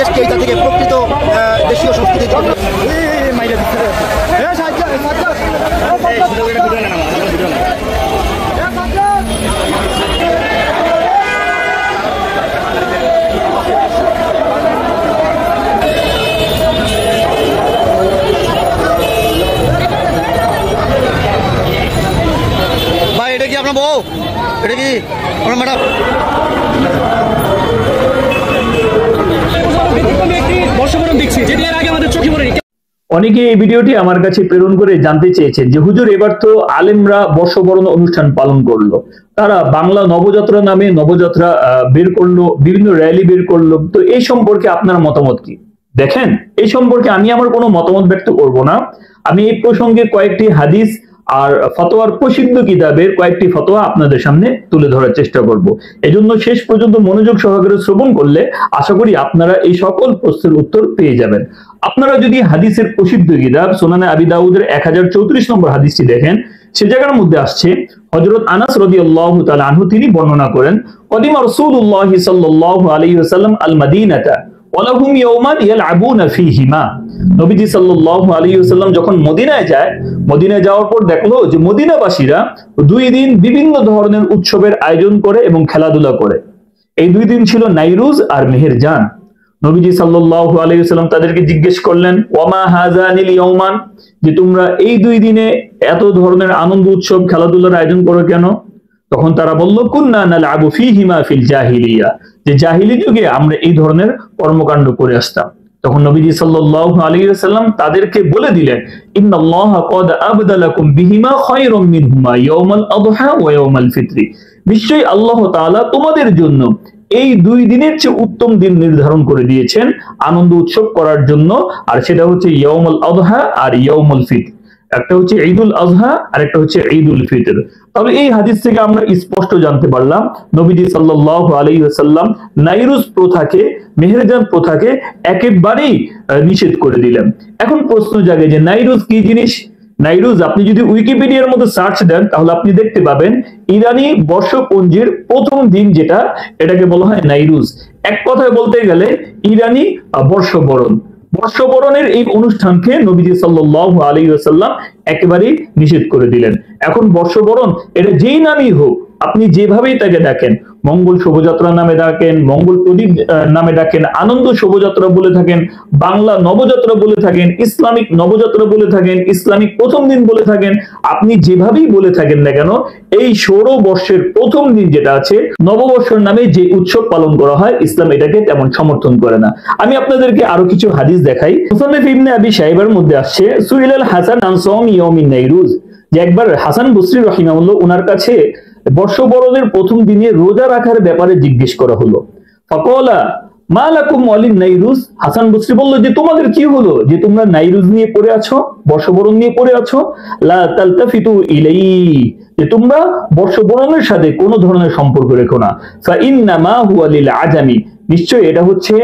দেশকে এটা থেকে প্রকৃত দেশীয় সংস্কৃতি ভাই এটা কি আপনার বউ? এটা কি আপনার ম্যাডাম? অনেকে এই ভিডিওটি আমার কাছে প্রেরণ করে জানতে চেয়েছেন যে হুজুর এবার তো আলেমরা বর্ষবরণ অনুষ্ঠান পালন করলো, তারা বাংলা নবযাত্রা নামে নবযাত্রা বের করলো, বিভিন্ন র্যালি বের করলো, তো এই সম্পর্কে আপনার মতামত কি? দেখেন, এই সম্পর্কে আমি আমার কোনো মতামত ব্যক্ত করব না। আমি এই প্রসঙ্গে কয়েকটি হাদিস আর ফতোয়ার প্রসিদ্ধ কিতাবের কয়েকটি ফতোয়া আপনাদের সামনে তুলে ধরার চেষ্টা করব। এজন্য শেষ পর্যন্ত মনোযোগ সহকারে শ্রবণ করলে আশা করি আপনারা এই সকল প্রশ্নের উত্তর পেয়ে যাবেন। আপনারা যদি হাদিসের প্রসিদ্ধ কিতাব সুনানে আবি দাউদের 1034 নম্বর হাদিসটি দেখেন, সে জায়গার মধ্যে আসছে হযরত আনাস রাদিয়াল্লাহু তাআলা আনহু তিনি বর্ণনা করেন, কদিমা রাসূলুল্লাহ সাল্লাল্লাহু আলাইহি ওয়াসাল্লাম আল মাদিনাতা ওয়ালাহুম ইয়াওমান ইয়ালআবুনা ফীহিমা। নবীজি সাল্লাল্লাহু আলাইহি ওয়াসাল্লাম যখন মদিনায় যায়, মদিনায় যাওয়ার পর দেখলো যে মদিনাবাসীরা 2 দিন বিভিন্ন ধরনের উৎসবের আয়োজন করে এবং খেলাধুলা করে। এই 2 দিন ছিল নাইরুজ আর মেহেরজান। নবীজি সাল্লাল্লাহু আলাইহি ওয়াসাল্লাম তাদেরকে জিজ্ঞেস করলেন, ওয়ামা হাযানিল ইয়াওমান, যে তোমরা এই 2 দিনে এত ধরনের আনন্দ উৎসব খেলাধুলার আয়োজন করো কেন? তখন তারা বলল, কুন্না নালআবু ফীহিমা ফিল জাহিলিয়া, যে জাহিলি যুগে আমরা এই ধরনের কর্মকাণ্ড করে আসতাম। তখন নবীজি সাল্লাল্লাহু আলাইহি ওয়াসাল্লাম তাদেরকে বলে দিলেন, ইন্নাল্লাহা ক্বাদ আবদালাকুম বিহিমা খায়রাম মিনহুমা ইয়াওমাল আযহা ওয়া ইয়াওমাল ফিত্রি, নিশ্চয়ই আল্লাহ তাআলা তোমাদের জন্য এই 2 দিনের চেয়ে উত্তম দিন নির্ধারণ করে দিয়েছেন আনন্দ উৎসব করার জন্য, আর সেটা হচ্ছে ইয়াউমুল আযহা আর ইয়াউমুল ফিত্র। একটা হচ্ছে ঈদুল আযহা আর একটা হচ্ছে ঈদুল ফিতর। তবে এই হাদিস থেকে আমরা স্পষ্ট জানতে পারলাম নবীজি সাল্লাল্লাহু আলাইহি ওয়াসাল্লাম নাইরুজ প্রথাকে, মেহেরজান প্রথাকে একেবারেই নিষেধ করে দিলেন। এখন প্রশ্ন জাগে যে নাইরুজ কি জিনিস? নাইরুজ আপনি যদি উইকিপিডিয়ার মধ্যে সার্চ দেন তাহলে আপনি দেখতে পাবেন ইরানি বর্ষপঞ্জির প্রথম দিন যেটা, এটাকে বলা হয় নাইরুজ। এক কথায় বলতে গেলে ইরানি বর্ষবরণ। বর্ষবরণের এই অনুষ্ঠানকে নবীজি সাল্লাল্লাহু আলাইহি ওয়াসাল্লাম একেবারেই নিষেধ করে দিলেন। এখন বর্ষবরণ এটা যেই নামই হোক, আপনি যেভাবেই তাকে ডাকেন, মঙ্গল শোভাযাত্রা নামে ডাকেন, মঙ্গল প্রদীপ নামে ডাকেন, আনন্দ শোভাযাত্রা বলে থাকেন, বাংলা নবযাত্রা বলে থাকেন, ইসলামিক নবযাত্রা বলে থাকেন, ইসলামিক প্রথম দিন বলে থাকেন, আপনি যেভাবেই বলে থাকেন না কেন, এই সৌর বর্ষের প্রথম দিন যেটা আছে নববর্ষের নামে যে উৎসব পালন করা হয়, ইসলাম এটাকে তেমন সমর্থন করে না। আমি আপনাদেরকে আরো কিছু হাদিস দেখাই। মুসান্নাফ ইবনে আবি শাইবার মধ্যে আসছে, সুইলাল হাসান আন সাওমি ইয়াউমিন নাইরুজ, যে একবার হাসান বসরি রাহিমাহুল্লাহ ওনার কাছে বর্ষবরণের প্রথম দিনে রোজা রাখার ব্যাপারে জিজ্ঞেস করা হলো। ফাকালা মা লাকুম ওয়ালিন নাইরুজ, হাসান বসরি বলল যে তোমাদের কি হলো যে তোমরা নাইরুজ নিয়ে পড়ে আছো, বর্ষবরণ নিয়ে পড়ে আছো? লা তালতাফিতু ইলাইহি, যে তোমরা বর্ষবরণের সাথে কোনো ধরনের সম্পর্ক রেখো না। ফা ইন্নামা হুয়া লিল আজামি, নিশ্চয় এটা হচ্ছে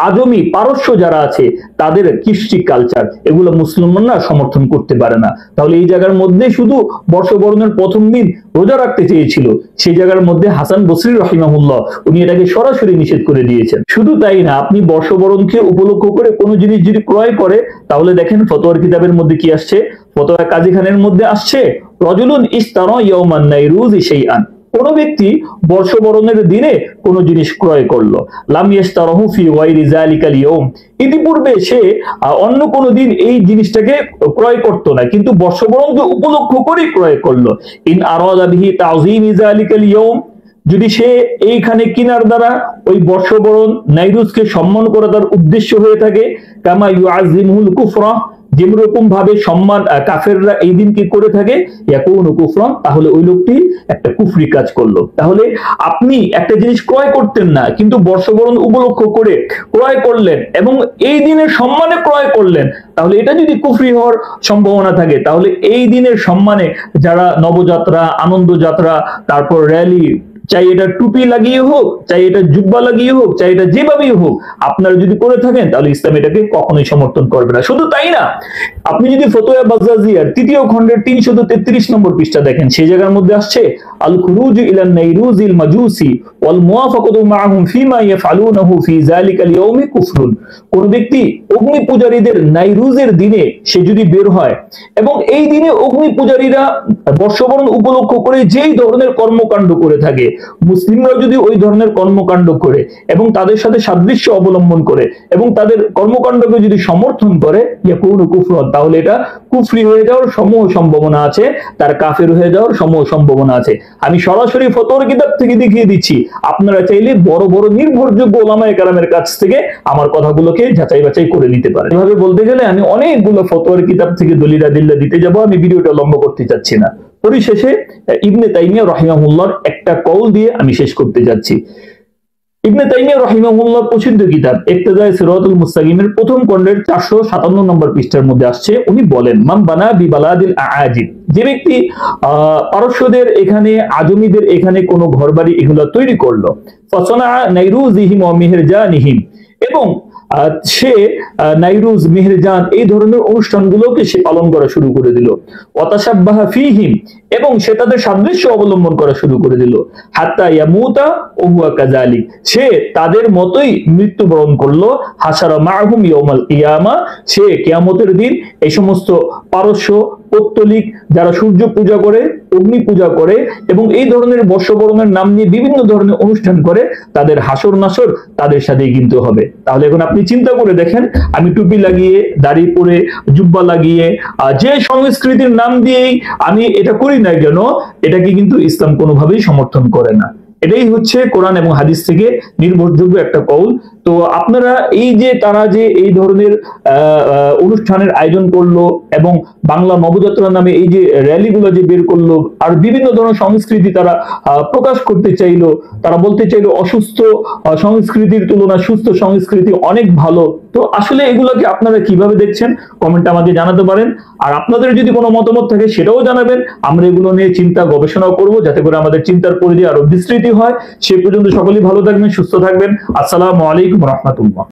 আজমি পারস্য যারা আছে তাদের কৃষ্টি কালচার, এগুলো মুসলমানরা সমর্থন করতে পারে না। তাহলে এই জায়গার মধ্যে শুধু বর্ষবরণের প্রথম দিন রোজা রাখতে চেয়েছিল, সেই জায়গার মধ্যে হাসান বসরি রাহিমাহুল্লাহ উনি এটাকে সরাসরি নিষেধ করে দিয়েছেন। শুধু তাই না, আপনি বর্ষবরণকে উপলক্ষ করে কোনো জিনিস যদি ক্রয় করে, তাহলে দেখেন ফতোয়ার কিতাবের মধ্যে কি আসছে, ফতোয়া কাজী খানের মধ্যে আসছে, রজুলুন ইশতারা ইয়াউমান নাইরুজ শাইআন, কোন ব্যক্তি বর্ষবরণের দিনে কোন জিনিস ক্রয় করলো, লাম ইয়াশতারাহু ফি গায়রি যালিকাল ইয়াউম, ইতিপূর্বে সে অন্য কোন দিন এই জিনিসটাকে ক্রয় করতো না, কিন্তু বর্ষবরণকে উপলক্ষ করে ক্রয় করলো। ইন আরাদা বিহি তাযীম যালিকাল ইয়াউম, যদি সে এইখানে কিনার দ্বারা ওই বর্ষবরণ নাইরুজকে সম্মান করা তার উদ্দেশ্য হয়ে থাকে, কামা ইউআযিমুল কুফরা, যেরকম ভাবে সম্মান কাফেররা এই দিনকে করে থাকে, ইয়াকুনু কুফরান, তাহলে ওই লোকটি একটা কুফরি কাজ করলো। তাহলে আপনি একটা জিনিস ক্রয় করতেন না, কিন্তু বর্ষবরণ উপলক্ষ করে ক্রয় করলেন এবং এই দিনের সম্মানে ক্রয় করলেন, তাহলে এটা যদি কুফরি হওয়ার সম্ভাবনা থাকে, তাহলে এই দিনের সম্মানে যারা নবযাত্রা, আনন্দ যাত্রা, তারপর র্যালি, চাই এটা টুপি লাগিয়ে হোক, চাই এটা জুব্বা লাগিয়ে হোক, চাই এটা যেভাবেই হোক, আপনারা যদি করে থাকেন তাহলে ইসলাম এটাকে কখনোই সমর্থন করবে না। শুধু তাই না, আপনি যদি ফতোয়া বাজাজিয়ার 3য় খণ্ডের 333 নম্বর পৃষ্ঠা দেখেন, সেই জায়গার মধ্যে আসছে আল খুরুজ ইলান নাইরুজিল মাজুসি ওয়াল মুওয়াফাকাতু মাআহুম ফিমা ইয়াফআলুনাহু ফি যালিকাল ইয়াউমি কুফরুন। কোন ব্যক্তি অগ্নি পূজারীদের নাইরুজের দিনে সে যদি বের হয় এবং এই দিনে অগ্নি পূজারীরা বর্ষবরণ উপলক্ষ করে যেই ধরনের কর্মকাণ্ড করে থাকে, মুসলিমরা যদি ওই ধরনের কর্মকাণ্ড করে এবং তাদের সাথে সাদৃশ্য অবলম্বন করে এবং তাদের কর্মকাণ্ডকে যদি সমর্থন করে ইয়াকুনু কুফরুন, তাহলে এটা কুফরি হয়ে যাওয়ার সমূহ সম্ভাবনা আছে, তার কাফের হয়ে যাওয়ার সমূহ সম্ভাবনা আছে। আমি সরাসরি ফতোয়ার কিতাব থেকে দেখিয়ে দিচ্ছি, আপনারা চাইলে বড় বড় নির্ভরযোগ্য ওলামায়ে কেরামের কাছ থেকে আমার কথাগুলোকে যাচাই বাছাই করে নিতে পারেন। এভাবে বলতে গেলে আমি অনেকগুলো ফতোয়ার কিতাব থেকে দলিল আদিল্লা দিতে যাব, আমি ভিডিওটা লম্বা করতে চাচ্ছি না। পরিশেষে ইবনে তাইমিয়া রাহিমাহুল্লাহর একটা কওল দিয়ে আমি শেষ করতে যাচ্ছি। ইবনে তাইমিয়া রাহিমাহুল্লাহর প্রসিদ্ধ কিতাব ইক্তেদায়ে সিরাতুল মুস্তাকিমের প্রথম খণ্ডের 457 নম্বর পৃষ্ঠার মধ্যে আসছে, উনি বলেন মান বানা বিবালাদিল আআজিব, যে ব্যক্তি পারস্যদের এখানে, আজমিদের এখানে কোনো ঘরবাড়ি এগুলো তৈরি করলো, ফাসানা নাইরুজিহিম ওয়া মিহরজানিহিম, এবং সে নাইরুজ, মেহেরজান এই ধরনের অনুষ্ঠানগুলোকে সে পালন করা শুরু করে দিল, ওয়াতাশাব্বাহা ফীহিম, এবং সে তাদের সাদৃশ্য অবলম্বন করা শুরু করে দিল, হাত্তা ইয়ামুতা ওয়া হুয়া কাযালিক, সে তাদের মতোই মৃত্যুবরণ করলো, হাসারা মাআহুম ইয়াউমাল কিয়ামা, সে কিয়ামতের দিন এই সমস্ত পারস্য, পৌত্তলিক যারা সূর্য পূজা করে, অগ্নি পূজা করে এবং এই ধরনের বর্ষবরণের নাম নিয়ে বিভিন্ন ধরনের অনুষ্ঠান করে, তাদের হাসর নাসর তাদের সাথেই কিন্তু হবে। তাহলে এখন আপনি চিন্তা করে দেখেন, আমি টুপি লাগিয়ে, দাড়ি পরে, জুব্বা লাগিয়ে, যে সংস্কৃতির নাম দিয়েই আমি এটা করি না কেন, এটাকে কিন্তু ইসলাম কোনোভাবেই সমর্থন করে না। এটাই হচ্ছে কোরআন এবং হাদিস থেকে নির্ভরযোগ্য একটা কওল। তো আপনারা এই যে তারা যে এই ধরনের অনুষ্ঠানের আয়োজন করলো এবং বাংলা নবযাত্রা নামে এই যে র্যালিগুলো যে বের করলো, আর বিভিন্ন ধরনের সংস্কৃতি তারা প্রকাশ করতে চাইলো, তারা বলতে চাইলো অসুস্থ সংস্কৃতির তুলনায় সুস্থ সংস্কৃতি অনেক ভালো। তো আসলে এগুলোকে আপনারা কিভাবে দেখছেন কমেন্টে আমাকে জানাতে পারেন, আর আপনাদের যদি কোনো মতামত থাকে সেটাও জানাবেন। আমরা এগুলো নিয়ে চিন্তা গবেষণা করব, যাতে করে আমাদের চিন্তার পরিধি আরো বিস্তৃত হয়। সে পর্যন্ত সকলেই ভালো থাকবেন, সুস্থ থাকবেন। আসসালামু আলাইকুম রাহমাতুল্লাহ।